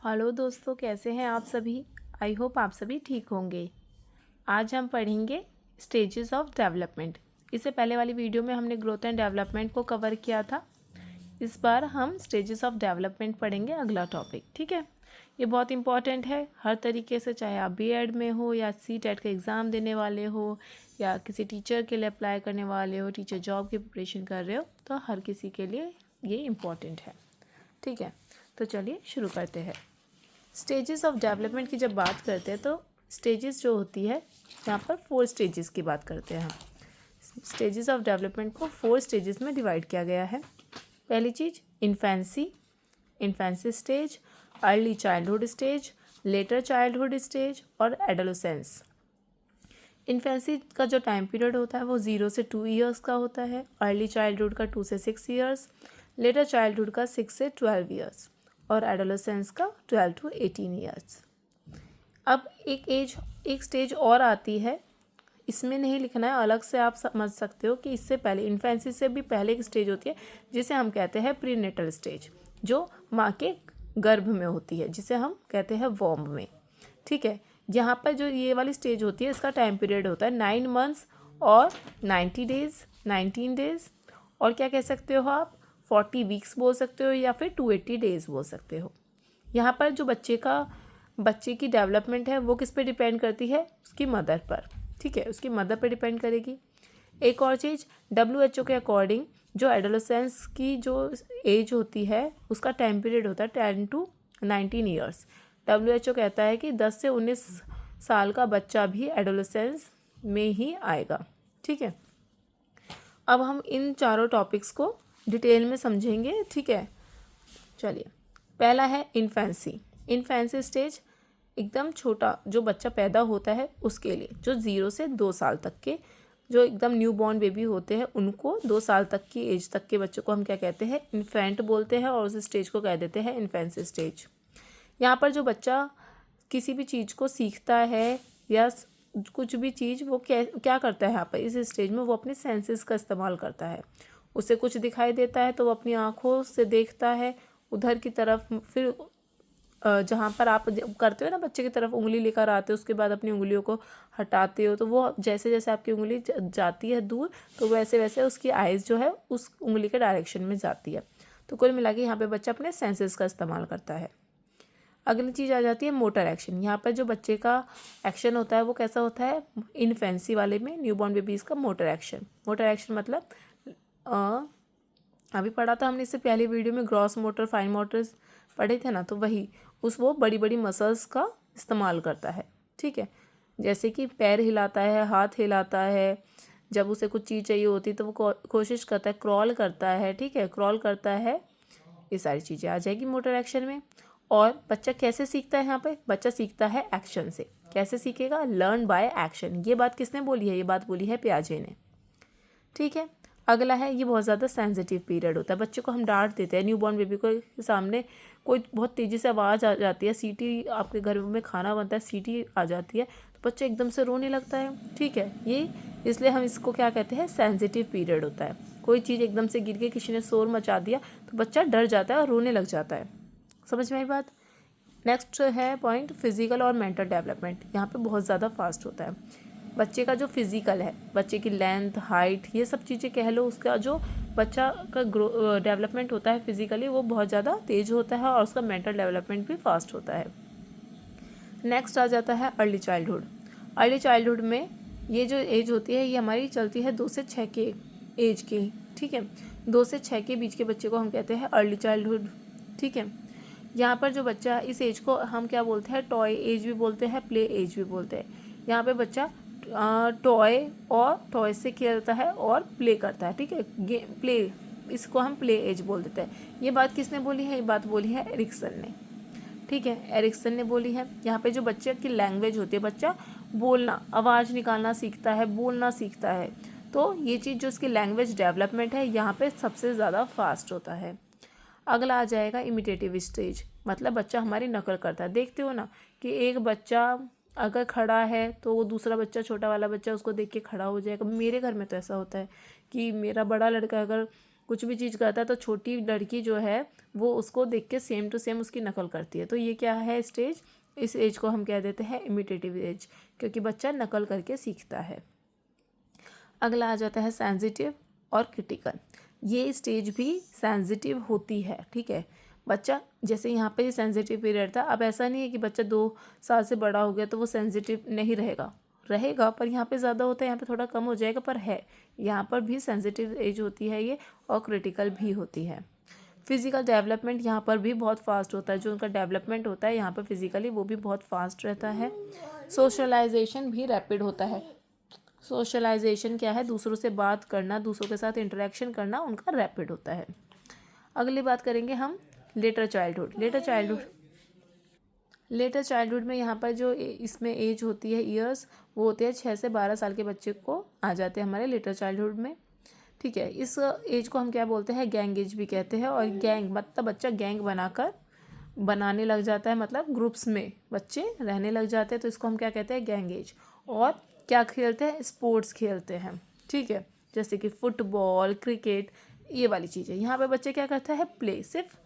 Hello दोस्तों, कैसे हैं आप सभी। आई होप आप सभी ठीक होंगे। आज हम पढ़ेंगे स्टेजेस ऑफ डेवलपमेंट। इससे पहले वाली वीडियो में हमने ग्रोथ एंड डेवलपमेंट को कवर किया था। इस बार हम स्टेजेस ऑफ डेवलपमेंट पढ़ेंगे, अगला टॉपिक। ठीक है, ये बहुत इंपॉर्टेंट है हर तरीके से, चाहे आप बीएड में हो या सीटेट का एग्ज़ाम देने वाले हो या किसी टीचर के लिए अप्लाई करने वाले हो, टीचर जॉब की प्रिपरेशन कर रहे हो, तो हर किसी के लिए ये इम्पॉर्टेंट है। ठीक है, तो चलिए शुरू करते हैं। स्टेजेस ऑफ डेवलपमेंट की जब बात करते हैं तो स्टेजेस जो होती है, यहाँ पर 4 स्टेजेस की बात करते हैं हम। स्टेजेस ऑफ डेवलपमेंट को 4 स्टेजेस में डिवाइड किया गया है। पहली चीज़ infancy stage, early childhood stage, later childhood stage और एडोलेसेंस। इन्फेंसी का जो टाइम पीरियड होता है वो 0 से 2 ईयर्स का होता है, अर्ली चाइल्डहुड का 2 से 6 ईयर्स, लेटर चाइल्डहुड का 6 से 12 ईयर्स और एडोलेसेंस का 12 टू 18 ईयर्स। अब एक स्टेज और आती है, इसमें नहीं लिखना है, अलग से आप समझ सकते हो कि इससे पहले, इन्फेंसी से भी पहले एक स्टेज होती है जिसे हम कहते हैं प्रीनेटल स्टेज, जो माँ के गर्भ में होती है, जिसे हम कहते हैं वॉम्ब में। ठीक है, यहाँ पर जो ये वाली स्टेज होती है इसका टाइम पीरियड होता है 9 मंथ्स और 90 डेज़, 19 डेज़, और क्या कह सकते हो आप, 40 वीक्स बोल सकते हो या फिर 280 डेज़ बोल सकते हो। यहाँ पर जो बच्चे की डेवलपमेंट है वो किस पे डिपेंड करती है, उसकी मदर पर। ठीक है, उसकी मदर पर डिपेंड करेगी। एक और चीज़, WHO के अकॉर्डिंग जो एडोलेसेंस की जो एज होती है उसका टाइम पीरियड होता है 10 टू 19 ईयर्स। WHO कहता है कि 10 से 19 साल का बच्चा भी एडोलेसेंस में ही आएगा। ठीक है, अब हम इन चारों टॉपिक्स को डिटेल में समझेंगे। ठीक है, चलिए, पहला है इन्फेंसी स्टेज, एकदम छोटा जो बच्चा पैदा होता है उसके लिए, जो 0 से 2 साल तक के जो एकदम न्यू बॉर्न बेबी होते हैं उनको, 2 साल तक की एज तक के बच्चों को हम क्या कहते हैं, इन्फेंट बोलते हैं, और उस स्टेज को कह देते हैं इन्फेंसी स्टेज। यहाँ पर जो बच्चा किसी भी चीज़ को सीखता है या कुछ भी चीज़, वो क्या करता है यहाँ पर इस स्टेज में, वो अपने सेंसेस का इस्तेमाल करता है। उसे कुछ दिखाई देता है तो वो अपनी आँखों से देखता है उधर की तरफ, फिर जहाँ पर आप करते हो ना, बच्चे की तरफ उंगली लेकर आते हो, उसके बाद अपनी उंगलियों को हटाते हो, तो वो जैसे जैसे आपकी उंगली जाती है दूर, तो वैसे वैसे उसकी आइज़ जो है उस उंगली के डायरेक्शन में जाती है। तो कुल मिला के यहाँ पे बच्चा अपने सेंसेस का इस्तेमाल करता है। अगली चीज़ आ जाती है मोटर एक्शन। यहाँ पर जो बच्चे का एक्शन होता है वो कैसा होता है, इन्फेंसी वाले में, न्यूबॉर्न बेबीज़ का मोटर एक्शन मतलब अभी पढ़ा था हमने इससे पहले वीडियो में, ग्रॉस मोटर, फाइन मोटर्स पढ़े थे ना, तो वही वो बड़ी बड़ी मसल्स का इस्तेमाल करता है। ठीक है, जैसे कि पैर हिलाता है, हाथ हिलाता है, जब उसे कुछ चीज़ चाहिए होती है तो वो कोशिश करता है, क्रॉल करता है। ठीक है, क्रॉल करता है, ये सारी चीज़ें आ जाएगी मोटर एक्शन में। और बच्चा कैसे सीखता है, यहाँ पे बच्चा सीखता है एक्शन से। कैसे सीखेगा, लर्न बाय एक्शन। ये बात किसने बोली है, ये बात बोली है पियाजे ने। ठीक है, अगला है, ये बहुत ज़्यादा सेंसिटिव पीरियड होता है। बच्चे को हम डांट देते हैं, न्यूबॉर्न बेबी को सामने कोई बहुत तेज़ी से आवाज़ आ जाती है, सीटी, आपके घर में खाना बनता है, सीटी आ जाती है, तो बच्चा एकदम से रोने लगता है। ठीक है, ये इसलिए हम इसको क्या कहते हैं, सेंसिटिव पीरियड होता है। कोई चीज़ एकदम से गिर के किसी ने शोर मचा दिया तो बच्चा डर जाता है और रोने लग जाता है। समझ में आई बात। नेक्स्ट है पॉइंट, फिजिकल और मेंटल डेवलपमेंट। यहाँ पे बहुत ज़्यादा फास्ट होता है। बच्चे का जो फिजिकल है, बच्चे की लेंथ, हाइट, ये सब चीज़ें कह लो, उसका जो बच्चा का डेवलपमेंट होता है फिजिकली, वो बहुत ज़्यादा तेज होता है, और उसका मेंटल डेवलपमेंट भी फास्ट होता है। नेक्स्ट आ जाता है अर्ली चाइल्डहुड में ये जो एज होती है ये हमारी चलती है 2 से 6 के एज की। ठीक है, 2 से 6 के बीच के बच्चे को हम कहते हैं अर्ली चाइल्डहुड। ठीक है, यहाँ पर जो बच्चा, इस एज को हम क्या बोलते हैं, टॉय एज भी बोलते हैं, प्ले एज भी बोलते हैं। यहाँ पे बच्चा टॉय से खेलता है और प्ले करता है। ठीक है, प्ले, इसको हम प्ले एज बोल देते हैं। ये बात किसने बोली है, ये बात बोली है एरिक्सन ने। ठीक है, एरिक्सन ने बोली है। यहाँ पे जो बच्चे की लैंग्वेज होती है, बच्चा बोलना, आवाज़ निकालना सीखता है, बोलना सीखता है, तो ये चीज़ जो इसकी लैंग्वेज डेवलपमेंट है यहाँ पे सबसे ज़्यादा फास्ट होता है। अगला आ जाएगा इमिटेटिव स्टेज, मतलब बच्चा हमारी नकल करता है। देखते हो ना कि एक बच्चा अगर खड़ा है तो वो दूसरा बच्चा, छोटा वाला बच्चा, उसको देख के खड़ा हो जाएगा। मेरे घर में तो ऐसा होता है कि मेरा बड़ा लड़का अगर कुछ भी चीज़ करता है तो छोटी लड़की जो है वो उसको देख के सेम टू सेम उसकी नकल करती है। तो ये क्या है स्टेज, इस एज को हम कह देते हैं इमिटेटिव एज, क्योंकि बच्चा नकल करके सीखता है। अगला आ जाता है सेंसिटिव और क्रिटिकल। ये स्टेज भी सेंसिटिव होती है, ठीक है। बच्चा जैसे यहाँ पे सेंसिटिव पीरियड था, अब ऐसा नहीं है कि बच्चा 2 साल से बड़ा हो गया तो वो सेंसिटिव नहीं रहेगा पर यहाँ पे ज़्यादा होता है, यहाँ पे थोड़ा कम हो जाएगा, पर है यहाँ पर भी सेंसिटिव एज होती है ये, और क्रिटिकल भी होती है। फिज़िकल डेवलपमेंट यहाँ पर भी बहुत फास्ट होता है, जो उनका डेवलपमेंट होता है यहाँ पर फिज़िकली वो भी बहुत फास्ट रहता है। सोशलाइजेशन भी रैपिड होता है। सोशलाइजेशन क्या है, दूसरों से बात करना, दूसरों के साथ इंटरेक्शन करना उनका रैपिड होता है। अगली बात करेंगे हम लेटर चाइल्डहुड में यहाँ पर जो इसमें एज होती है ईयर्स, वो होती है 6 से 12 साल के बच्चे को आ जाते हैं हमारे लेटर चाइल्डहुड में, ठीक है। इस एज को हम क्या बोलते हैं, गैंग एज भी कहते हैं। और गैंग मतलब बच्चा गैंग बनाने लग जाता है, मतलब ग्रुप्स में बच्चे रहने लग जाते हैं, तो इसको हम क्या कहते हैं, गैंग एज। और क्या खेलते हैं, स्पोर्ट्स खेलते हैं, ठीक है, जैसे कि फुटबॉल, क्रिकेट, ये वाली चीज़ें। यहाँ पे बच्चे क्या करते हैं, प्ले, सिर्फ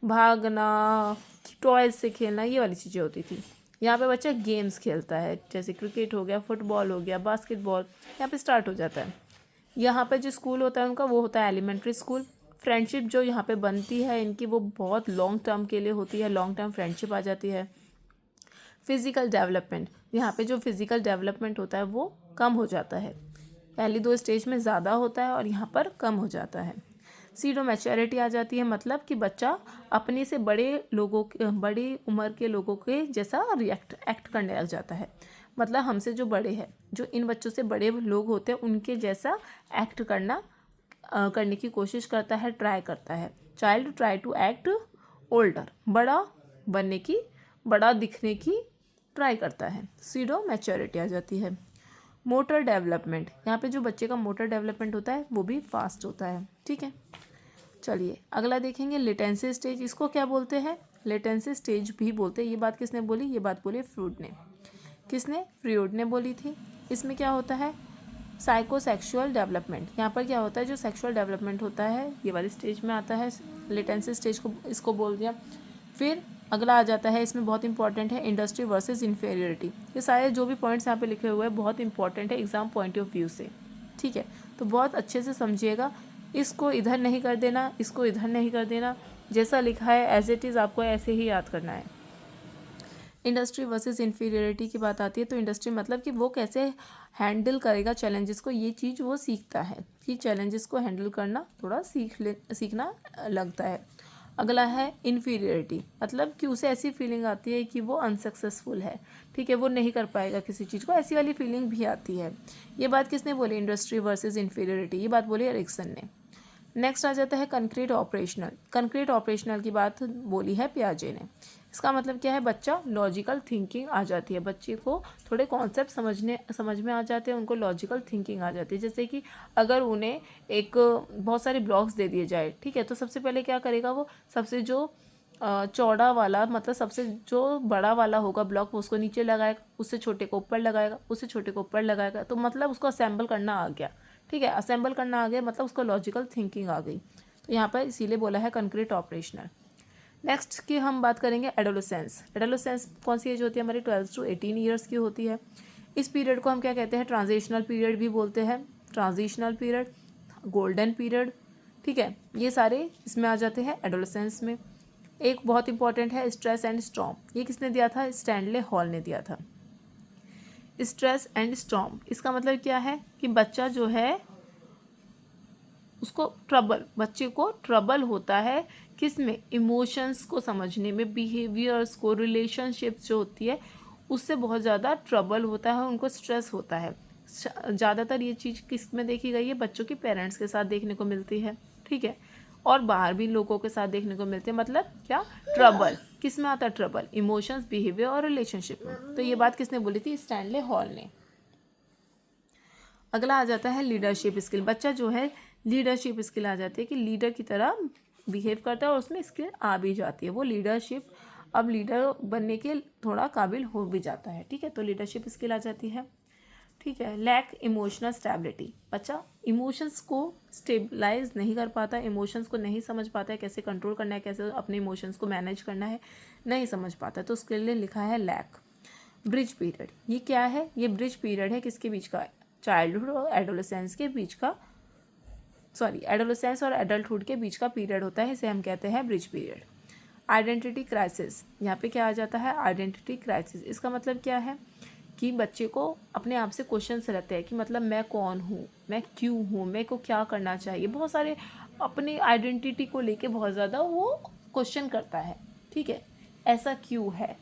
भागना, टॉयज से खेलना, ये वाली चीज़ें होती थी। यहाँ पे बच्चा गेम्स खेलता है, जैसे क्रिकेट हो गया, फुटबॉल हो गया, बास्केटबॉल, यहाँ पे स्टार्ट हो जाता है। यहाँ पे जो स्कूल होता है उनका वो होता है एलिमेंट्री स्कूल। फ्रेंडशिप जो यहाँ पे बनती है इनकी वो बहुत लॉन्ग टर्म के लिए होती है, लॉन्ग टर्म फ्रेंडशिप आ जाती है। फिज़िकल डेवलपमेंट, यहाँ पे जो फिज़िकल डेवलपमेंट होता है वो कम हो जाता है, पहली 2 स्टेज में ज़्यादा होता है और यहाँ पर कम हो जाता है। सीडो मैच्योरिटी आ जाती है, मतलब कि बच्चा अपने से बड़ी उम्र के लोगों के जैसा एक्ट करने लग जाता है। मतलब हमसे जो बड़े हैं, जो इन बच्चों से बड़े लोग होते हैं उनके जैसा एक्ट करने की कोशिश करता है, ट्राई करता है। Child try to act older, बड़ा दिखने की ट्राई करता है। सीडो मैच्योरिटी आ जाती है। मोटर डेवलपमेंट, यहाँ पे जो बच्चे का मोटर डेवलपमेंट होता है वो भी फास्ट होता है, ठीक है। चलिए अगला देखेंगे लेटेंसी स्टेज। इसको क्या बोलते हैं, लेटेंसी स्टेज भी बोलते हैं। ये बात किसने बोली, ये बात बोली फ्रूड ने बोली थी। इसमें क्या होता है, साइकोसेक्सुअल डेवलपमेंट। यहाँ पर क्या होता है, जो सेक्सुअल डेवलपमेंट होता है ये वाली स्टेज में आता है, लेटेंसी स्टेज को इसको बोल दिया। फिर अगला आ जाता है, इसमें बहुत इंपॉर्टेंट है इंडस्ट्री वर्सेस इन्फीरियरिटी। ये सारे जो भी पॉइंट्स यहाँ पे लिखे हुए हैं बहुत इंपॉर्टेंट है एग्जाम पॉइंट ऑफ व्यू से, ठीक है। तो बहुत अच्छे से समझिएगा, इसको इधर नहीं कर देना, इसको इधर नहीं कर देना, जैसा लिखा है एज इट इज़ आपको ऐसे ही याद करना है। इंडस्ट्री वर्सेस इन्फीरियरिटी की बात आती है तो इंडस्ट्री मतलब कि वो कैसे हैंडल करेगा चैलेंजेस को, ये चीज़ वो सीखता है कि चैलेंजेस को हैंडल करना थोड़ा सीखना लगता है। अगला है इन्फीरियरिटी, मतलब कि उसे ऐसी फीलिंग आती है कि वो अनसक्सेसफुल है, ठीक है, वो नहीं कर पाएगा किसी चीज़ को, ऐसी वाली फीलिंग भी आती है। ये बात किसने बोली, इंडस्ट्री वर्सेस इन्फीरियरिटी, ये बात बोली एरिक्सन ने। नेक्स्ट आ जाता है कंक्रीट ऑपरेशनल की बात बोली है पियाजे ने। इसका मतलब क्या है, बच्चा लॉजिकल थिंकिंग आ जाती है, बच्चे को थोड़े कॉन्सेप्ट समझ में आ जाते हैं, उनको लॉजिकल थिंकिंग आ जाती है। जैसे कि अगर उन्हें बहुत सारे ब्लॉक्स दे दिए जाए, ठीक है, तो सबसे पहले क्या करेगा वो, सबसे जो चौड़ा वाला, मतलब सबसे जो बड़ा वाला होगा ब्लॉक, वो उसको नीचे लगाएगा, उससे छोटे को ऊपर लगाएगा, उससे छोटे को ऊपर लगाएगा, तो मतलब उसको असेंबल करना आ गया, ठीक है, असेंबल करना आ गया मतलब उसको लॉजिकल थिंकिंग आ गई। तो यहाँ पर इसीलिए बोला है कंक्रीट ऑपरेशनल। नेक्स्ट की हम बात करेंगे एडोलेसेंस कौन सी एज होती है हमारी, 12 to 18 ईयर्स की होती है। इस पीरियड को हम क्या कहते हैं, ट्रांजिशनल पीरियड भी बोलते हैं, ट्रांजिशनल पीरियड, गोल्डन पीरियड, ठीक है, ये सारे इसमें आ जाते हैं एडोलेसेंस में। एक बहुत इंपॉर्टेंट है स्ट्रेस एंड स्टॉर्म, ये किसने दिया था, स्टैनले हॉल ने दिया था। स्ट्रेस एंड स्टॉर्म इसका मतलब क्या है कि बच्चा जो है उसको बच्चे को ट्रबल होता है किस में, इमोशंस को समझने में, बिहेवियर्स को, रिलेशनशिप्स जो होती है उससे बहुत ज़्यादा ट्रबल होता है, उनको स्ट्रेस होता है। ज़्यादातर ये चीज़ किस में देखी गई है, बच्चों के पेरेंट्स के साथ देखने को मिलती है, ठीक है, और बाहर भी लोगों के साथ देखने को मिलते हैं। मतलब क्या, ट्रबल किस में आता है, ट्रबल इमोशंस, बिहेवियर और रिलेशनशिप में। तो ये बात किसने बोली थी, स्टैनले हॉल ने। अगला आ जाता है लीडरशिप स्किल। बच्चा जो है लीडरशिप स्किल आ जाती है कि लीडर की तरह बिहेव करता है और उसमें स्किल आ भी जाती है, वो लीडरशिप अब लीडर बनने के थोड़ा काबिल हो भी जाता है, ठीक है, तो लीडरशिप स्किल आ जाती है, ठीक है। लैक इमोशनल स्टेबिलिटी, बच्चा इमोशंस को स्टेबलाइज नहीं कर पाता, इमोशंस को नहीं समझ पाता है, कैसे कंट्रोल करना है, कैसे अपने इमोशंस को मैनेज करना है, नहीं समझ पाता, तो उसके लिए लिखा है लैक। ब्रिज पीरियड, ये क्या है? ये ब्रिज पीरियड है किसके बीच का? चाइल्डहुड और एडोलेसेंस के बीच का, सॉरी एडोलेसेंस और एडल्टहुड के बीच का पीरियड होता है, इसे हम कहते हैं ब्रिज पीरियड। आइडेंटिटी क्राइसिस, यहाँ पे क्या आ जाता है? Identity crisis. इसका मतलब क्या है कि बच्चे को अपने आप से क्वेश्चंस रहते हैं कि मतलब मैं कौन हूँ, मैं क्यों हूँ, मेरे को क्या करना चाहिए, बहुत सारे अपनी आइडेंटिटी को लेके बहुत ज़्यादा वो क्वेश्चन करता है, ठीक है, ऐसा क्यों है,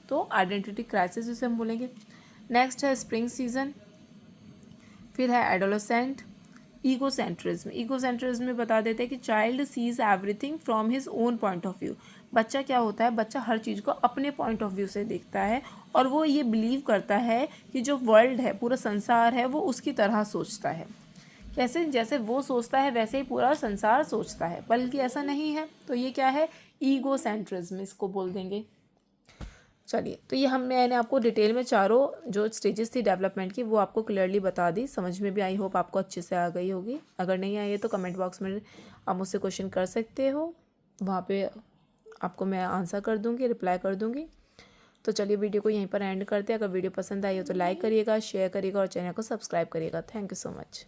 तो आइडेंटिटी क्राइसिस इसे हम बोलेंगे। नेक्स्ट है स्प्रिंग सीजन, फिर है एडोलेसेंट। ईगोसेंट्रिज्म, ईगोसेंट्रिज्म में बता देते हैं कि child sees everything from his own point of view. बच्चा क्या होता है? बच्चा हर चीज़ को अपने पॉइंट ऑफ व्यू से देखता है और वो ये बिलीव करता है कि जो वर्ल्ड है, पूरा संसार है, वो उसकी तरह सोचता है। कैसे? जैसे वो सोचता है वैसे ही पूरा संसार सोचता है, बल्कि ऐसा नहीं है। तो ये क्या है? ईगोसेंट्रिज्म इसको बोल देंगे। चलिए, तो ये मैंने आपको डिटेल में चारों जो स्टेजेस थी डेवलपमेंट की वो आपको क्लियरली बता दी, समझ में भी आई, होप आपको अच्छे से आ गई होगी। अगर नहीं आई है तो कमेंट बॉक्स में आप मुझसे क्वेश्चन कर सकते हो, वहाँ पे आपको मैं आंसर कर दूँगी, रिप्लाई कर दूँगी। तो चलिए वीडियो को यहीं पर एंड करते हैं। अगर वीडियो पसंद आई हो तो लाइक करिएगा, शेयर करिएगा और चैनल को सब्सक्राइब करिएगा। Thank you so much.